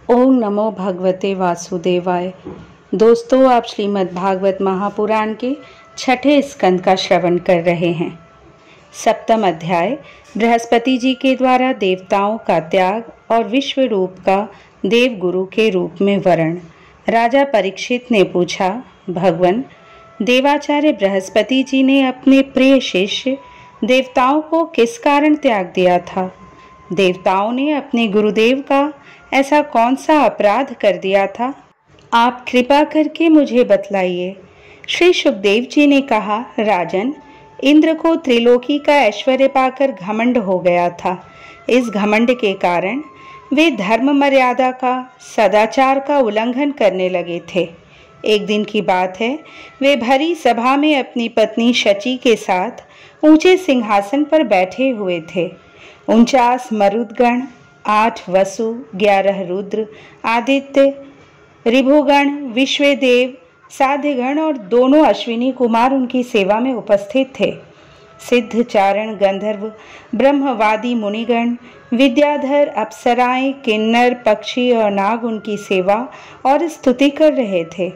ओम नमो भगवते वासुदेवाय। दोस्तों, आप श्रीमद् भागवत महापुराण के छठे स्कंद का श्रवण कर रहे हैं। सप्तम अध्याय बृहस्पति जी के द्वारा देवताओं का त्याग और विश्व रूप का देव गुरु के रूप में वर्ण। राजा परीक्षित ने पूछा, भगवन, देवाचार्य बृहस्पति जी ने अपने प्रिय शिष्य देवताओं को किस कारण त्याग दिया था? देवताओं ने अपने गुरुदेव का ऐसा कौन सा अपराध कर दिया था? आप कृपा करके मुझे बतलाइए। श्री सुखदेव जी ने कहा, राजन, इंद्र को त्रिलोकी का ऐश्वर्य पाकर घमंड हो गया था। इस घमंड के कारण वे धर्म मर्यादा का, सदाचार का उल्लंघन करने लगे थे। एक दिन की बात है, वे भरी सभा में अपनी पत्नी शची के साथ ऊंचे सिंहासन पर बैठे हुए थे। 49 मरुदगण, 8 वसु, 11 रुद्र, आदित्य, ऋभुगण, विश्वदेव, साध्यगण और दोनों अश्विनी कुमार उनकी सेवा में उपस्थित थे। सिद्ध, चारण, गंधर्व, ब्रह्मवादी मुनिगण, विद्याधर, अप्सराएं, किन्नर, पक्षी और नाग उनकी सेवा और स्तुति कर रहे थे।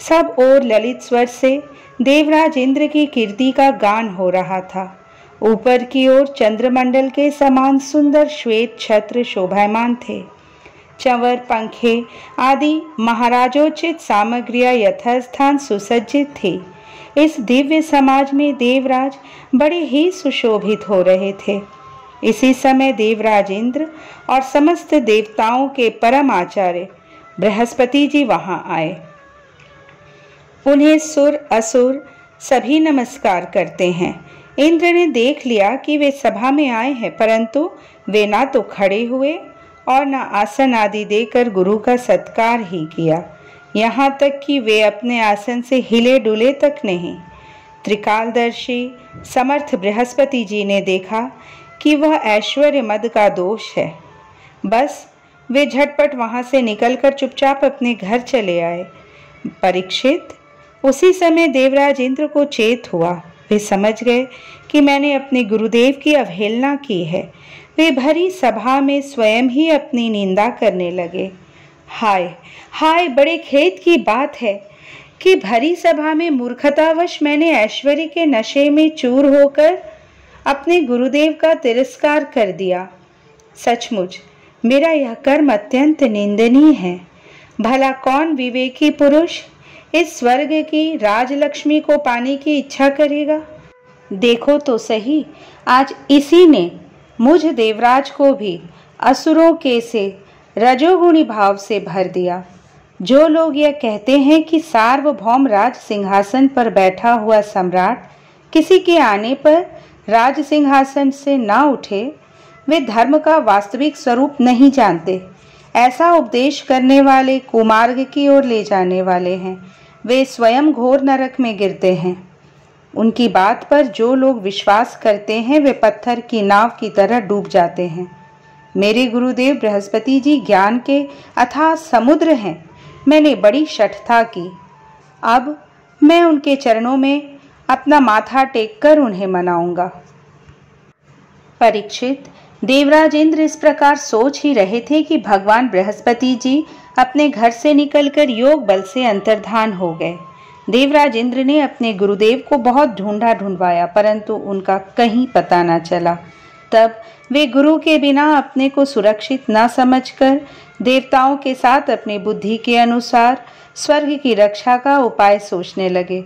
सब ओर ललित स्वर से देवराज इंद्र की कीर्ति का गान हो रहा था। ऊपर की ओर चंद्रमंडल के समान सुंदर श्वेत छत्र शोभायमान थे। चंवर, पंखे आदि महाराजोचित सामग्रियां यथास्थान सुसज्जित थी। इस दिव्य समाज में देवराज बड़े ही सुशोभित हो रहे थे। इसी समय देवराज इंद्र और समस्त देवताओं के परम आचार्य बृहस्पति जी वहां आए। उन्हें सुर असुर सभी नमस्कार करते हैं। इंद्र ने देख लिया कि वे सभा में आए हैं, परंतु वे ना तो खड़े हुए और न आसन आदि देकर गुरु का सत्कार ही किया। यहाँ तक कि वे अपने आसन से हिले डुले तक नहीं। त्रिकालदर्शी समर्थ बृहस्पति जी ने देखा कि वह ऐश्वर्य मद का दोष है। बस वे झटपट वहाँ से निकलकर चुपचाप अपने घर चले आए। परीक्षित, उसी समय देवराज इंद्र को चेत हुआ। वे समझ गए कि मैंने अपने गुरुदेव की अवहेलना की है। वे भरी सभा में स्वयं ही अपनी निंदा करने लगे। हाय हाय, बड़े खेद की बात है कि भरी सभा में मूर्खतावश मैंने ऐश्वर्य के नशे में चूर होकर अपने गुरुदेव का तिरस्कार कर दिया। सचमुच मेरा यह कर्म अत्यंत निंदनीय है। भला कौन विवेकी पुरुष इस स्वर्ग की राजलक्ष्मी को पाने की इच्छा करेगा? देखो तो सही, आज इसी ने मुझ देवराज को भी असुरों के से रजोगुणी भाव से भर दिया। जो लोग यह कहते हैं कि सार्वभौम राज सिंहासन पर बैठा हुआ सम्राट किसी के आने पर राज सिंहासन से ना उठे, वे धर्म का वास्तविक स्वरूप नहीं जानते। ऐसा उपदेश करने वाले कुमार्ग की ओर ले जाने वाले हैं। वे स्वयं घोर नरक में गिरते हैं। उनकी बात पर जो लोग विश्वास करते हैं वे पत्थर की नाव की तरह डूब जाते हैं। मेरे गुरुदेव बृहस्पति जी ज्ञान के अथाह समुद्र हैं। मैंने बड़ी शठता की। अब मैं उनके चरणों में अपना माथा टेककर उन्हें मनाऊंगा। परीक्षित, देवराज इंद्र इस प्रकार सोच ही रहे थे कि भगवान बृहस्पति जी अपने घर से निकलकर योग बल से अंतर्धान हो गए। देवराज इंद्र ने अपने गुरुदेव को बहुत ढूंढवाया, परंतु उनका कहीं पता न चला। तब वे गुरु के बिना अपने को सुरक्षित न समझकर देवताओं के साथ अपनी बुद्धि के अनुसार स्वर्ग की रक्षा का उपाय सोचने लगे,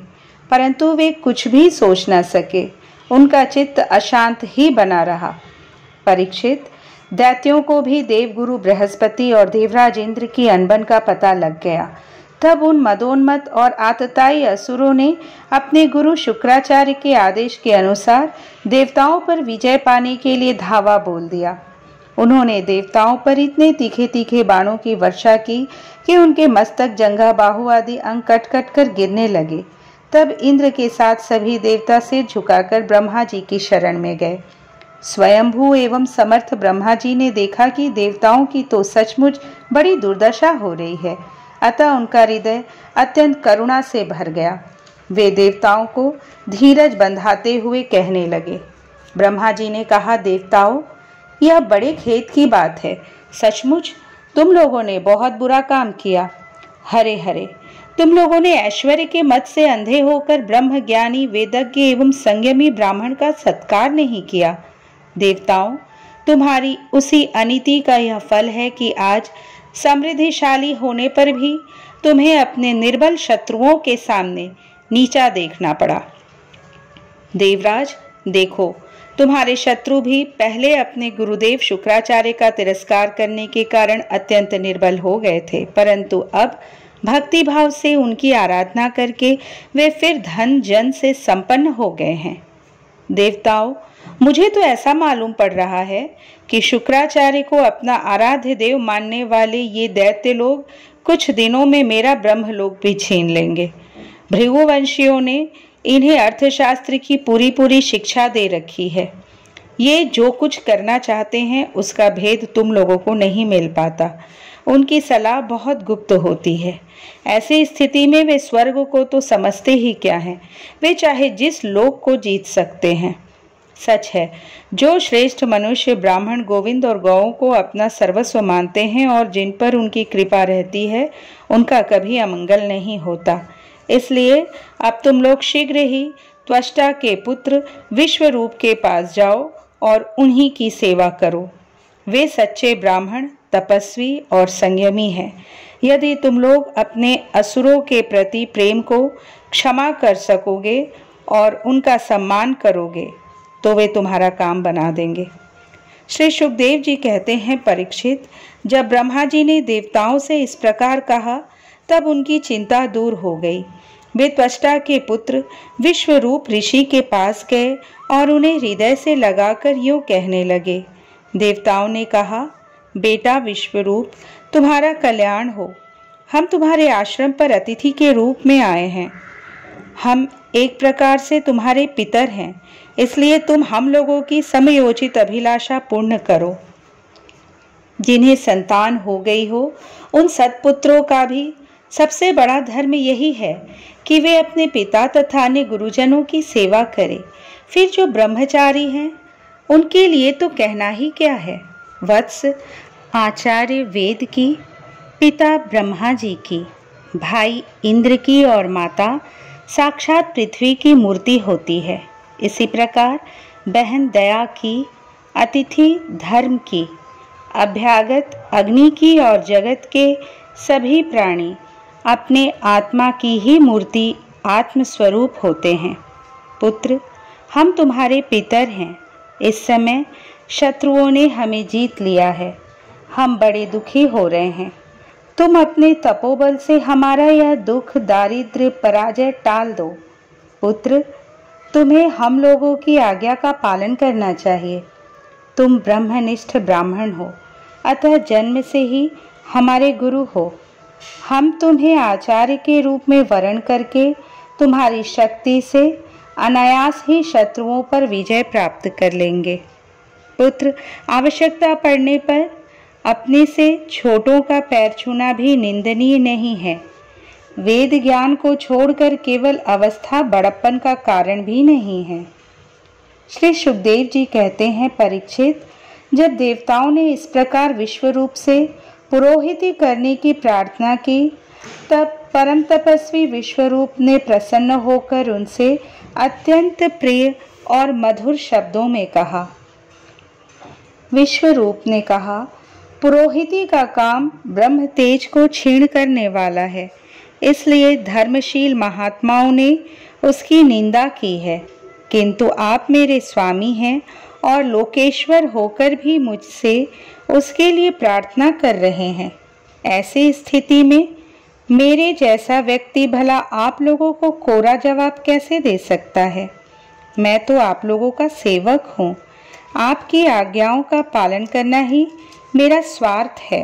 परंतु वे कुछ भी सोच न सके। उनका चित्त अशांत ही बना रहा। परीक्षित, दैत्यों को भी देवगुरु बृहस्पति और देवराज इंद्र की अनबन का पता लग गया। तब उन मदोन्मत्त और आतताई असुरों ने अपने गुरु शुक्राचार्य के आदेश के अनुसार देवताओं पर विजय पाने के लिए धावा बोल दिया। उन्होंने देवताओं पर इतने तीखे तीखे बाणों की वर्षा की कि उनके मस्तक, जंघा, बाहु आदि अंग कट कट कर गिरने लगे। तब इंद्र के साथ सभी देवता सिर झुकाकर ब्रह्मा जी की शरण में गए। स्वयंभू एवं समर्थ ब्रह्मा जी ने देखा कि देवताओं की तो सचमुच बड़ी दुर्दशा हो रही है, अतः उनका हृदय अत्यंत करुणा से भर गया। वे देवताओं को धीरज बंधाते हुए कहने लगे। ब्रह्मा जी ने कहा, देवताओं, यह बड़े खेद की बात है। सचमुच तुम लोगों ने बहुत बुरा काम किया। हरे हरे, तुम लोगों ने ऐश्वर्य के मत से अंधे होकर ब्रह्म ज्ञानी वेदज्ञ एवं संयमी ब्राह्मण का सत्कार नहीं किया। देवताओं, तुम्हारी उसी अनीति का यह फल है कि आज समृद्धिशाली होने पर भी तुम्हें अपने निर्बल शत्रुओं के सामने नीचा देखना पड़ा। देवराज, देखो, तुम्हारे शत्रु भी पहले अपने गुरुदेव शुक्राचार्य का तिरस्कार करने के कारण अत्यंत निर्बल हो गए थे, परंतु अब भक्ति भाव से उनकी आराधना करके वे फिर धन जन से संपन्न हो गए हैं। देवताओं, मुझे तो ऐसा मालूम पड़ रहा है कि शुक्राचार्य को अपना आराध्य देव मानने वाले ये दैत्य लोग कुछ दिनों में मेरा ब्रह्मलोक भी छीन लेंगे। भृगुवंशियों ने इन्हें अर्थशास्त्र की पूरी शिक्षा दे रखी है। ये जो कुछ करना चाहते हैं उसका भेद तुम लोगों को नहीं मिल पाता। उनकी सलाह बहुत गुप्त होती है। ऐसी स्थिति में वे स्वर्ग को तो समझते ही क्या हैं, वे चाहे जिस लोक को जीत सकते हैं। सच है, जो श्रेष्ठ मनुष्य ब्राह्मण गोविंद और गौओं को अपना सर्वस्व मानते हैं और जिन पर उनकी कृपा रहती है, उनका कभी अमंगल नहीं होता। इसलिए अब तुम लोग शीघ्र ही त्वष्टा के पुत्र विश्वरूप के पास जाओ और उन्हीं की सेवा करो। वे सच्चे ब्राह्मण, तपस्वी और संयमी हैं। यदि तुम लोग अपने असुरों के प्रति प्रेम को क्षमा कर सकोगे और उनका सम्मान करोगे तो वे तुम्हारा काम बना देंगे। श्री सुखदेव जी कहते हैं, परीक्षित, जब ब्रह्मा जी ने देवताओं से इस प्रकार कहा तब उनकी चिंता दूर हो गई। वे त्वष्टा के पुत्र विश्वरूप ऋषि के पास गए और उन्हें हृदय से लगाकर यूं कहने लगे। देवताओं ने कहा, बेटा विश्वरूप, तुम्हारा कल्याण हो। हम तुम्हारे आश्रम पर अतिथि के रूप में आए हैं। हम एक प्रकार से तुम्हारे पितर हैं, इसलिए तुम हम लोगों की समयोचित अभिलाषा पूर्ण करो। जिन्हें संतान हो गई हो उन सत्पुत्रों का भी सबसे बड़ा धर्म यही है कि वे अपने पिता तथा अन्य गुरुजनों की सेवा करें। फिर जो ब्रह्मचारी हैं उनके लिए तो कहना ही क्या है। वत्स, आचार्य वेद की, पिता ब्रह्मा जी की, भाई इंद्र की और माता साक्षात पृथ्वी की मूर्ति होती है। इसी प्रकार बहन दया की, अतिथि धर्म की, अभ्यागत अग्नि की और जगत के सभी प्राणी अपने आत्मा की ही मूर्ति आत्मस्वरूप होते हैं। पुत्र, हम तुम्हारे पितर हैं। इस समय शत्रुओं ने हमें जीत लिया है। हम बड़े दुखी हो रहे हैं। तुम अपने तपोबल से हमारा यह दुख, दारिद्र्य, पराजय टाल दो। पुत्र, तुम्हें हम लोगों की आज्ञा का पालन करना चाहिए। तुम ब्रह्मनिष्ठ ब्राह्मण हो, अतः जन्म से ही हमारे गुरु हो। हम तुम्हें आचार्य के रूप में वरण करके तुम्हारी शक्ति से अनायास ही शत्रुओं पर विजय प्राप्त कर लेंगे। पुत्र, आवश्यकता पड़ने पर अपने से छोटों का पैर छूना भी निंदनीय नहीं है। वेद ज्ञान को छोड़कर केवल अवस्था बड़प्पन का कारण भी नहीं है। श्री सुखदेव जी कहते हैं, परीक्षित, जब देवताओं ने इस प्रकार विश्वरूप से पुरोहिती करने की प्रार्थना की तब परम तपस्वी विश्वरूप ने प्रसन्न होकर उनसे अत्यंत प्रिय और मधुर शब्दों में कहा। विश्वरूप ने कहा, पुरोहिती का काम ब्रह्म तेज को क्षीण करने वाला है, इसलिए धर्मशील महात्माओं ने उसकी निंदा की है। किंतु आप मेरे स्वामी हैं और लोकेश्वर होकर भी मुझसे उसके लिए प्रार्थना कर रहे हैं। ऐसी स्थिति में मेरे जैसा व्यक्ति भला आप लोगों को कोरा जवाब कैसे दे सकता है। मैं तो आप लोगों का सेवक हूँ। आपकी आज्ञाओं का पालन करना ही मेरा स्वार्थ है।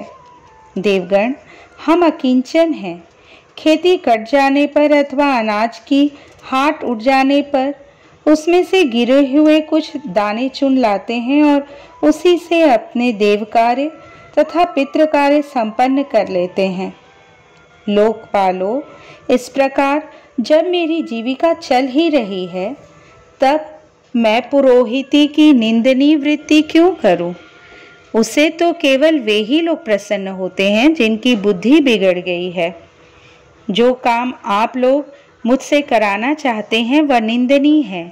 देवगण, हम अकिंचन हैं। खेती कट जाने पर अथवा अनाज की हाट उठ जाने पर उसमें से गिरे हुए कुछ दाने चुन लाते हैं और उसी से अपने देव कार्य तथा पितृ कार्य संपन्न कर लेते हैं। लोकपालो, इस प्रकार जब मेरी जीविका चल ही रही है तब मैं पुरोहिती की निंदनीय वृत्ति क्यों करूं? उसे तो केवल वे ही लोग प्रसन्न होते हैं जिनकी बुद्धि बिगड़ गई है। जो काम आप लोग मुझसे कराना चाहते हैं वह निंदनीय है।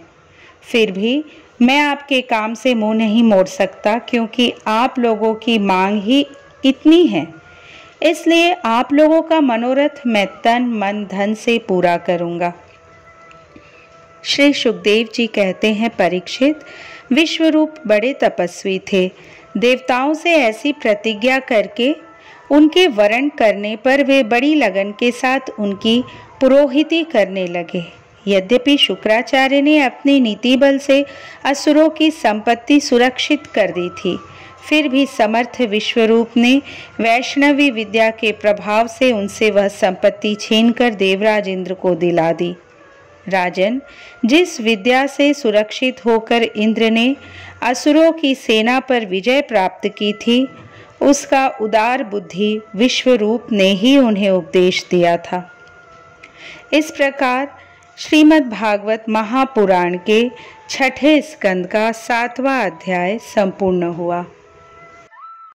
फिर भी मैं आपके काम से मुंह नहीं मोड़ सकता, क्योंकि आप लोगों की मांग ही इतनी है। इसलिए आप लोगों का मनोरथ मैं तन मन धन से पूरा करूंगा। श्री सुखदेव जी कहते हैं, परीक्षित, विश्वरूप बड़े तपस्वी थे। देवताओं से ऐसी प्रतिज्ञा करके उनके वरण करने पर वे बड़ी लगन के साथ उनकी पुरोहिती करने लगे। यद्यपि शुक्राचार्य ने अपनी नीति बल से असुरों की संपत्ति सुरक्षित कर दी थी, फिर भी समर्थ विश्वरूप ने वैष्णवी विद्या के प्रभाव से उनसे वह संपत्ति छीनकर देवराज इंद्र को दिला दी। राजन, जिस विद्या से सुरक्षित होकर इंद्र ने असुरों की सेना पर विजय प्राप्त की थी, उसका उदार बुद्धि विश्वरूप ने ही उन्हें उपदेश दिया था। इस प्रकार श्रीमद् भागवत महापुराण के 6ठे स्कंद का 7वां अध्याय संपूर्ण हुआ।